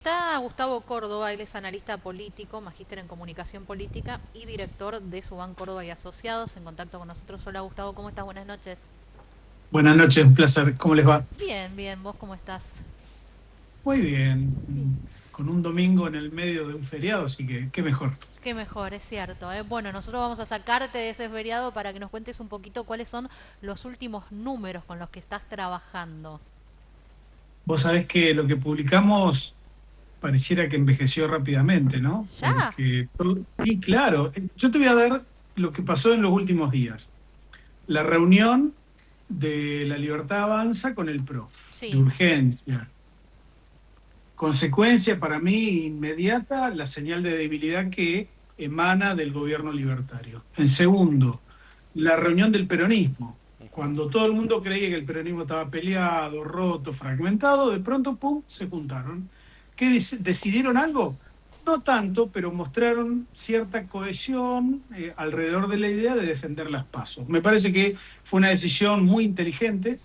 Está Gustavo Córdoba, él es analista político, magíster en comunicación política y director de Subán Córdoba y Asociados, en contacto con nosotros. Hola Gustavo, ¿cómo estás? Buenas noches. Buenas noches, un placer. ¿Cómo les va? Bien, bien, ¿vos cómo estás? Muy bien, con un domingo en el medio de un feriado, así que qué mejor. Qué mejor, es cierto, ¿eh? Bueno, nosotros vamos a sacarte de ese feriado para que nos cuentes un poquito cuáles son los últimos números con los que estás trabajando. Vos sabés que lo que publicamos pareciera que envejeció rápidamente, ¿no? ¿Ya? Y claro, yo te voy a dar lo que pasó en los últimos días. La reunión de La Libertad Avanza con el PRO, de Sí. urgencia. Consecuencia para mí inmediata, la señal de debilidad que emana del gobierno libertario. En segundo, la reunión del peronismo. Cuando todo el mundo creía que el peronismo estaba peleado, roto, fragmentado, de pronto, ¡pum!, se juntaron. ¿Qué decidieron algo? No tanto, pero mostraron cierta cohesión alrededor de la idea de defender las PASO. Me parece que fue una decisión muy inteligente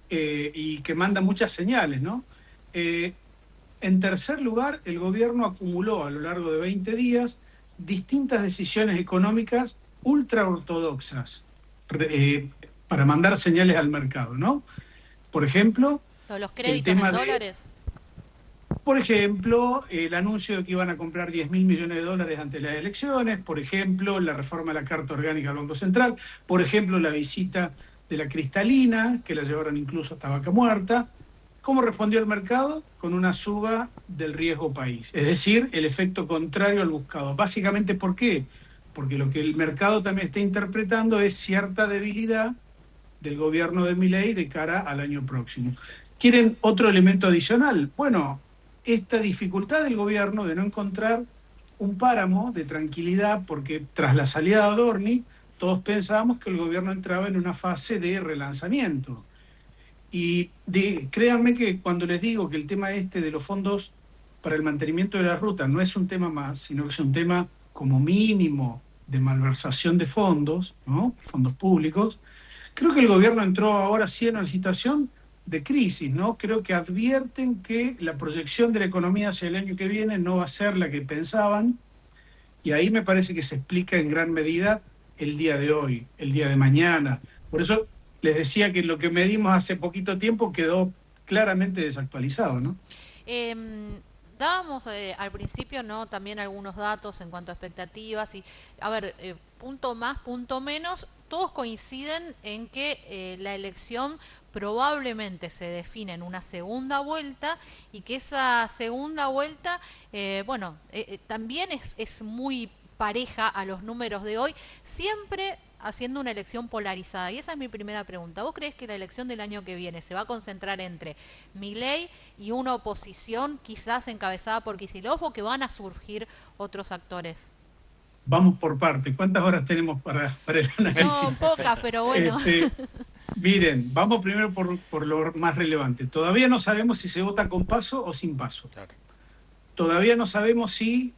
y que manda muchas señales, ¿no? Eh, en tercer lugar, el gobierno acumuló a lo largo de 20 días distintas decisiones económicas ultraortodoxas para mandar señales al mercado, ¿no? Por ejemplo, ¿Los el créditos en tema de, dólares? por ejemplo, el anuncio de que iban a comprar 10.000 millones de dólares ante las elecciones, por ejemplo, la reforma de la Carta Orgánica del Banco Central, por ejemplo, la visita de la Cristalina, que la llevaron incluso hasta Vaca Muerta. ¿Cómo respondió el mercado? Con una suba del riesgo país, es decir, el efecto contrario al buscado. Básicamente, ¿por qué? Porque lo que el mercado también está interpretando es cierta debilidad del gobierno de Milei de cara al año próximo. ¿Quieren otro elemento adicional? Bueno, esta dificultad del gobierno de no encontrar un páramo de tranquilidad, porque tras la salida de Adorni, todos pensábamos que el gobierno entraba en una fase de relanzamiento. Créanme que cuando les digo que el tema este de los fondos para el mantenimiento de la ruta no es un tema más, sino que es un tema como mínimo de malversación de fondos, ¿no? Fondos públicos. Creo que el gobierno entró ahora sí en una situación de crisis, ¿no? Creo que advierten que la proyección de la economía hacia el año que viene no va a ser la que pensaban, y ahí me parece que se explica en gran medida el día de hoy, el día de mañana. Por eso les decía que lo que medimos hace poquito tiempo quedó claramente desactualizado, ¿no? Dábamos al principio, ¿no? También algunos datos en cuanto a expectativas y, a ver, punto más, punto menos, todos coinciden en que la elección probablemente se define en una segunda vuelta y que esa segunda vuelta, bueno, también es muy pareja a los números de hoy, siempre haciendo una elección polarizada. Y esa es mi primera pregunta. ¿Vos crees que la elección del año que viene se va a concentrar entre Milei y una oposición quizás encabezada por Kicillof o que van a surgir otros actores? Vamos por parte. ¿Cuántas horas tenemos para el No, análisis? pocas, pero bueno. Este, Miren, vamos primero por lo más relevante. Todavía no sabemos si se vota con paso o sin paso. Claro. Todavía no sabemos si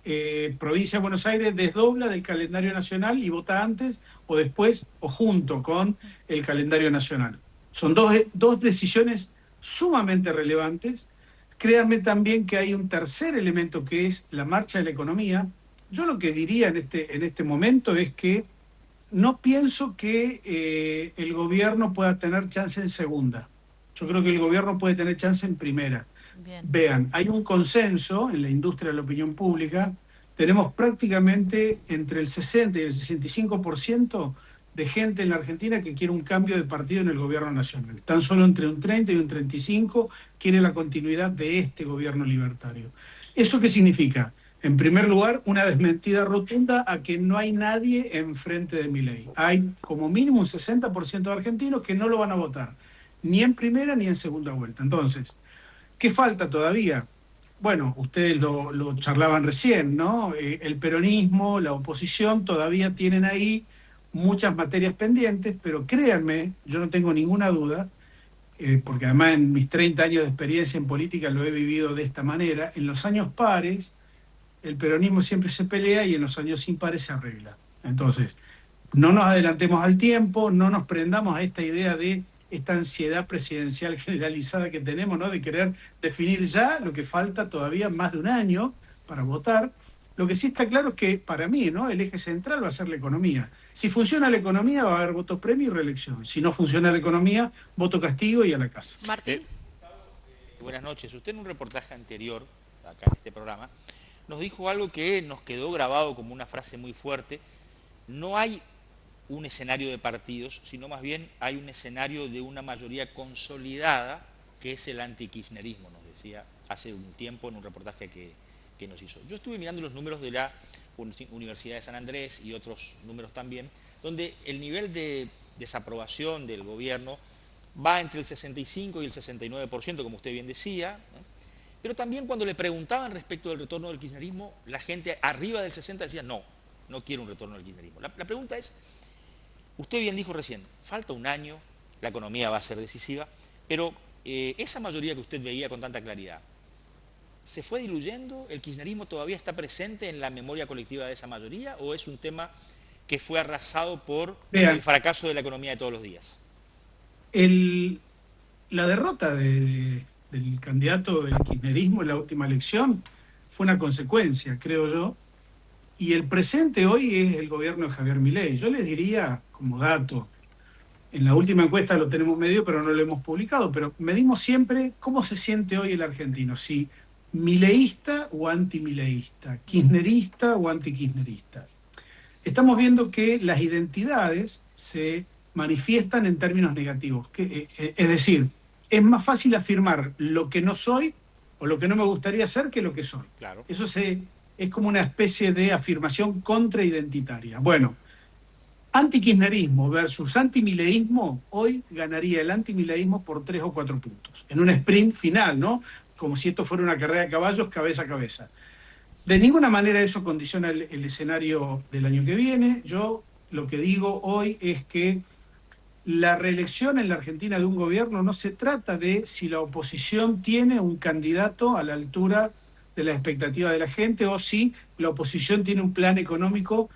Provincia de Buenos Aires desdobla del calendario nacional y vota antes o después o junto con el calendario nacional. Son dos decisiones sumamente relevantes. Créanme también que hay un tercer elemento que es la marcha de la economía. Yo lo que diría en este momento es que no pienso que el gobierno pueda tener chance en segunda. Yo creo que el gobierno puede tener chance en primera. Bien. Vean, hay un consenso en la industria de la opinión pública. Tenemos prácticamente entre el 60 y el 65% de gente en la Argentina que quiere un cambio de partido en el gobierno nacional. Tan solo entre un 30 y un 35 quiere la continuidad de este gobierno libertario. ¿Eso qué significa? En primer lugar, una desmentida rotunda a que no hay nadie enfrente de Milei. Hay como mínimo un 60% de argentinos que no lo van a votar, ni en primera ni en segunda vuelta. Entonces, ¿qué falta todavía? Bueno, ustedes lo charlaban recién, ¿no? El peronismo, la oposición todavía tienen ahí muchas materias pendientes, pero créanme, yo no tengo ninguna duda, porque además en mis 30 años de experiencia en política lo he vivido de esta manera, en los años pares el peronismo siempre se pelea y en los años impares se arregla. Entonces, no nos adelantemos al tiempo, no nos prendamos a esta idea de esta ansiedad presidencial generalizada que tenemos, ¿no? De querer definir ya lo que falta todavía más de un año para votar. Lo que sí está claro es que para mí, ¿no? El eje central va a ser la economía. Si funciona la economía va a haber voto premio y reelección. Si no funciona la economía, voto castigo y a la casa. Martín. Buenas noches. Usted en un reportaje anterior, acá en este programa, nos dijo algo que nos quedó grabado como una frase muy fuerte. No hay un escenario de partidos, sino más bien hay un escenario de una mayoría consolidada, que es el antikirchnerismo, nos decía hace un tiempo en un reportaje que nos hizo. Yo estuve mirando los números de la Universidad de San Andrés y otros números también, donde el nivel de desaprobación del gobierno va entre el 65 y el 69%, como usted bien decía, ¿no? Pero también cuando le preguntaban respecto del retorno del kirchnerismo, la gente arriba del 60 decía no, no quiero un retorno del kirchnerismo. La pregunta es, usted bien dijo recién, falta un año, la economía va a ser decisiva, pero esa mayoría que usted veía con tanta claridad, ¿se fue diluyendo? ¿El kirchnerismo todavía está presente en la memoria colectiva de esa mayoría o es un tema que fue arrasado por el fracaso de la economía de todos los días? La derrota del candidato del kirchnerismo en la última elección fue una consecuencia, creo yo, y el presente hoy es el gobierno de Javier Milei. Yo les diría, como dato, en la última encuesta lo tenemos medido, pero no lo hemos publicado, pero medimos siempre cómo se siente hoy el argentino, si mileísta o antimileísta, kirchnerista o antikirchnerista. Estamos viendo que las identidades se manifiestan en términos negativos. Es decir, es más fácil afirmar lo que no soy o lo que no me gustaría ser que lo que soy. Claro. Eso es como una especie de afirmación contraidentitaria. Bueno, antikirchnerismo versus antimileísmo, hoy ganaría el antimileísmo por 3 o 4 puntos. En un sprint final, ¿no? Como si esto fuera una carrera de caballos cabeza a cabeza. De ninguna manera eso condiciona el escenario del año que viene. Yo lo que digo hoy es que la reelección en la Argentina de un gobierno no se trata de si la oposición tiene un candidato a la altura de la expectativa de la gente o si la oposición tiene un plan económico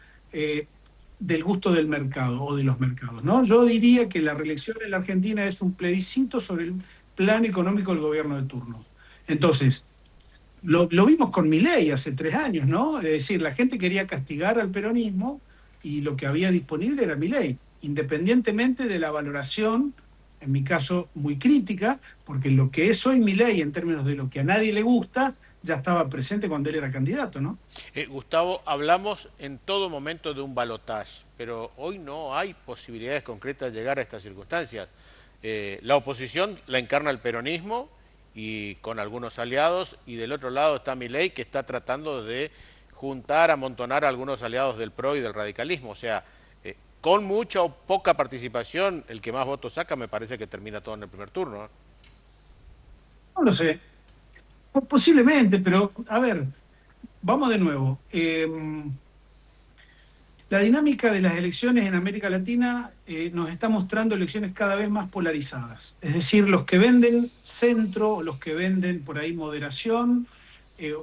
del gusto del mercado o de los mercados, ¿no? Yo diría que la reelección en la Argentina es un plebiscito sobre el plan económico del gobierno de turno. Entonces, lo vimos con Milei hace 3 años, ¿no? Es decir, la gente quería castigar al peronismo y lo que había disponible era Milei, independientemente de la valoración, en mi caso muy crítica, porque lo que es hoy Milei en términos de lo que a nadie le gusta, ya estaba presente cuando él era candidato, ¿no? Gustavo, hablamos en todo momento de un balotaje, pero hoy no hay posibilidades concretas de llegar a estas circunstancias. La oposición la encarna el peronismo y con algunos aliados, y del otro lado está Milei, que está tratando de juntar, amontonar a algunos aliados del PRO y del radicalismo. O sea, con mucha o poca participación, el que más votos saca me parece que termina todo en el primer turno, ¿eh? No lo sé. Posiblemente, pero a ver, vamos de nuevo. La dinámica de las elecciones en América Latina nos está mostrando elecciones cada vez más polarizadas. Es decir, los que venden centro, o los que venden por ahí moderación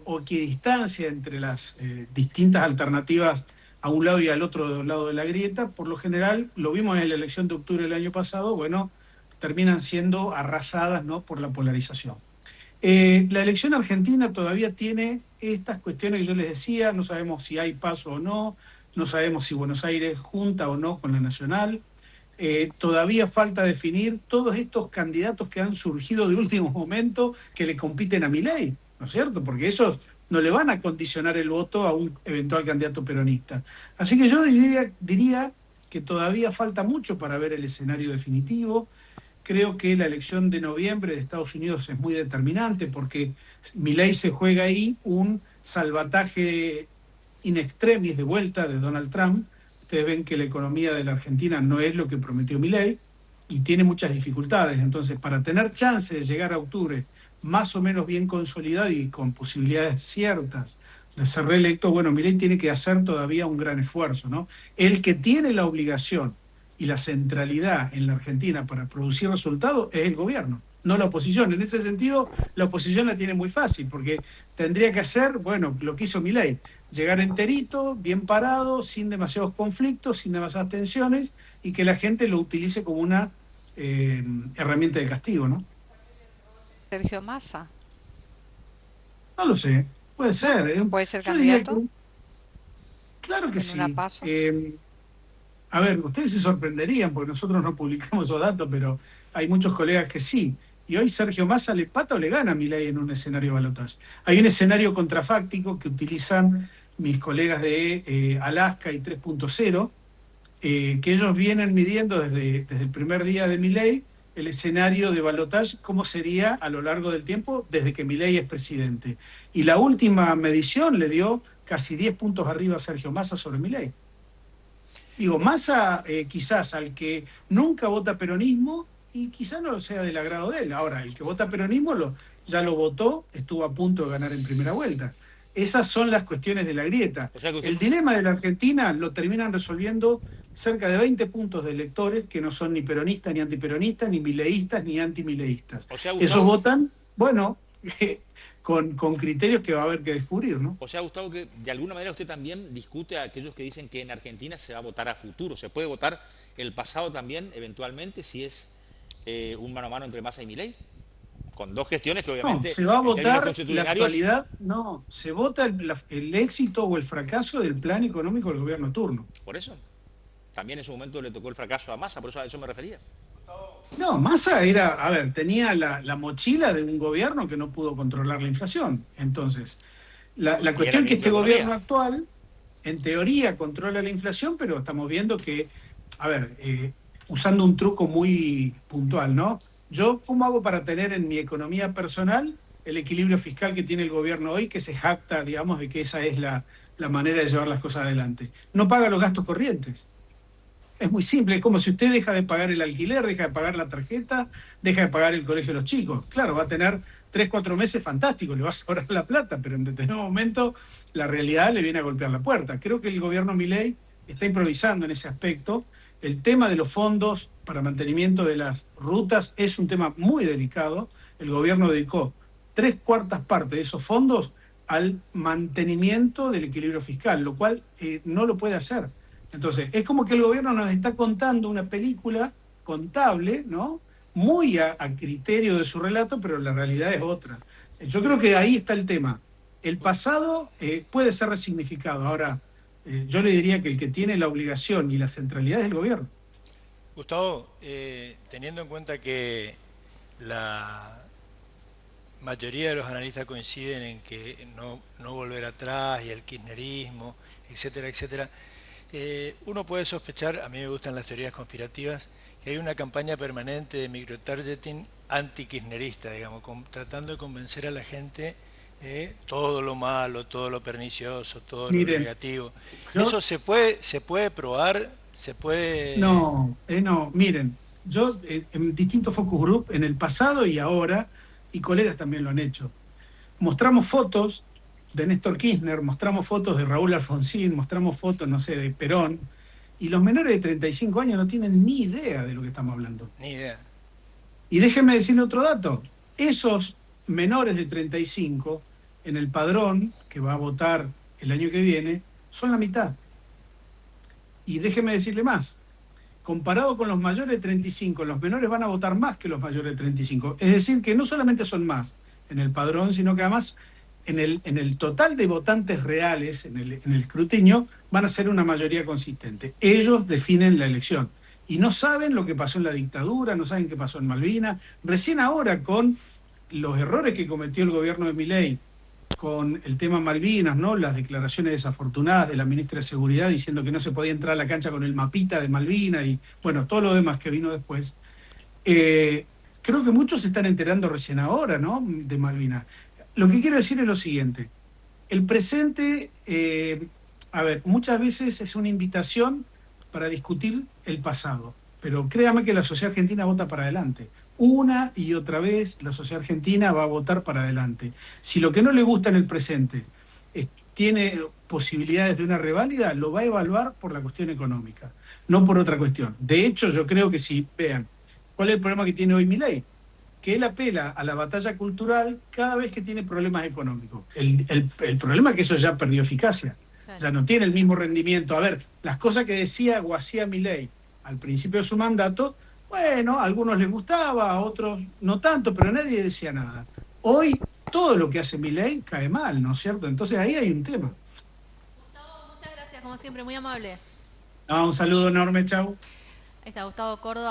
o equidistancia entre las distintas alternativas a un lado y al otro lado de la grieta, por lo general, lo vimos en la elección de octubre del año pasado, bueno, terminan siendo arrasadas, ¿no?, por la polarización. La elección argentina todavía tiene estas cuestiones que yo les decía, no sabemos si hay paso o no, no sabemos si Buenos Aires junta o no con la Nacional, todavía falta definir todos estos candidatos que han surgido de último momento que le compiten a Milei, ¿no es cierto? Porque esos no le van a condicionar el voto a un eventual candidato peronista. Así que yo diría que todavía falta mucho para ver el escenario definitivo. Creo que la elección de noviembre de Estados Unidos es muy determinante porque Milei se juega ahí un salvataje in extremis de vuelta de Donald Trump. Ustedes ven que la economía de la Argentina no es lo que prometió Milei y tiene muchas dificultades. Entonces, para tener chance de llegar a octubre más o menos bien consolidado y con posibilidades ciertas de ser reelecto, bueno, Milei tiene que hacer todavía un gran esfuerzo, ¿no? El que tiene la obligación y la centralidad en la Argentina para producir resultados es el gobierno, no la oposición. En ese sentido, la oposición la tiene muy fácil, porque tendría que hacer, bueno, lo que hizo Milei, llegar enterito, bien parado, sin demasiados conflictos, sin demasiadas tensiones, y que la gente lo utilice como una herramienta de castigo, ¿no? Sergio Massa. No lo sé, puede ser. ¿Puede ser Yo diría candidato claro que en una sí. PASO? A ver, ustedes se sorprenderían porque nosotros no publicamos esos datos, pero hay muchos colegas que sí. Y hoy Sergio Massa le pata o le gana a Milei en un escenario de balotaje. Hay un escenario contrafáctico que utilizan mis colegas de Alaska y 3.0, que ellos vienen midiendo desde el primer día de Milei el escenario de balotaje, cómo sería a lo largo del tiempo desde que Milei es presidente. Y la última medición le dio casi 10 puntos arriba a Sergio Massa sobre Milei. Digo, Massa quizás al que nunca vota peronismo y quizás no sea del agrado de él. Ahora, el que vota peronismo ya lo votó, estuvo a punto de ganar en primera vuelta. Esas son las cuestiones de la grieta. O sea que usted... El dilema de la Argentina lo terminan resolviendo cerca de 20 puntos de electores que no son ni peronistas, ni antiperonistas, ni mileístas, ni antimileístas. O sea, Gustavo... Esos votan, bueno, con criterios que va a haber que descubrir, ¿no? O sea, Gustavo, que de alguna manera usted también discute a aquellos que dicen que en Argentina se va a votar a futuro. ¿Se puede votar el pasado también, eventualmente, si es un mano a mano entre Massa y Milei? Con dos gestiones que obviamente... No, se va a votar la actualidad, no, se vota el éxito o el fracaso del plan económico del gobierno turno. Por eso. También en su momento le tocó el fracaso a Massa, por eso a eso me refería. No, Massa era, a ver, tenía la mochila de un gobierno que no pudo controlar la inflación. Entonces, la cuestión es que este gobierno actual, en teoría, controla la inflación, pero estamos viendo que, a ver, usando un truco muy puntual, ¿no? Yo, ¿cómo hago para tener en mi economía personal el equilibrio fiscal que tiene el gobierno hoy, que se jacta, digamos, de que esa es la manera de llevar las cosas adelante? No paga los gastos corrientes. Es muy simple, es como si usted deja de pagar el alquiler, deja de pagar la tarjeta, deja de pagar el colegio de los chicos. Claro, va a tener 3, 4 meses fantásticos, le va a sobrar la plata, pero en determinado momento la realidad le viene a golpear la puerta. Creo que el gobierno Milei está improvisando en ese aspecto. El tema de los fondos para mantenimiento de las rutas es un tema muy delicado. El gobierno dedicó 3/4 partes de esos fondos al mantenimiento del equilibrio fiscal, lo cual no lo puede hacer. Entonces, es como que el gobierno nos está contando una película contable, ¿no? Muy a criterio de su relato, pero la realidad es otra. Yo creo que ahí está el tema. El pasado puede ser resignificado. Ahora, yo le diría que el que tiene la obligación y la centralidad es el gobierno. Gustavo, teniendo en cuenta que la mayoría de los analistas coinciden en que no volver atrás y el kirchnerismo, etcétera, etcétera, uno puede sospechar, a mí me gustan las teorías conspirativas, que hay una campaña permanente de microtargeting anti-kirchnerista, digamos, tratando de convencer a la gente de todo lo malo, todo lo pernicioso, todo lo negativo. ¿Eso se puede probar? ¿Se puede...? No, miren, yo en distintos focus group, en el pasado y ahora, y colegas también lo han hecho, mostramos fotos de Néstor Kirchner, mostramos fotos de Raúl Alfonsín, mostramos fotos, no sé, de Perón, y los menores de 35 años no tienen ni idea de lo que estamos hablando. Ni idea. Y déjenme decirle otro dato. Esos menores de 35 en el padrón, que va a votar el año que viene, son la mitad. Y déjenme decirle más. Comparado con los mayores de 35, los menores van a votar más que los mayores de 35. Es decir, que no solamente son más en el padrón, sino que además en el total de votantes reales, en el escrutinio, van a ser una mayoría consistente. Ellos definen la elección. Y no saben lo que pasó en la dictadura, no saben qué pasó en Malvinas. Recién ahora, con los errores que cometió el gobierno de Milei, con el tema Malvinas, ¿no? Las declaraciones desafortunadas de la ministra de Seguridad diciendo que no se podía entrar a la cancha con el mapita de Malvinas y, bueno, todo lo demás que vino después. Creo que muchos se están enterando recién ahora, ¿no? De Malvinas. Lo que quiero decir es lo siguiente. El presente, muchas veces es una invitación para discutir el pasado, pero créame que la sociedad argentina vota para adelante. Una y otra vez la sociedad argentina va a votar para adelante. Si lo que no le gusta en el presente tiene posibilidades de una reválida, lo va a evaluar por la cuestión económica, no por otra cuestión. De hecho, yo creo que si vean, ¿cuál es el problema que tiene hoy Milei? Que él apela a la batalla cultural cada vez que tiene problemas económicos. El problema es que eso ya perdió eficacia. Ya no tiene el mismo rendimiento. A ver, las cosas que decía o hacía Milei al principio de su mandato, bueno, a algunos les gustaba, a otros no tanto, pero nadie decía nada. Hoy todo lo que hace Milei cae mal, ¿no es cierto? Entonces ahí hay un tema. Gustavo, muchas gracias, como siempre, muy amable. Un saludo enorme, chau. Ahí está Gustavo Córdoba.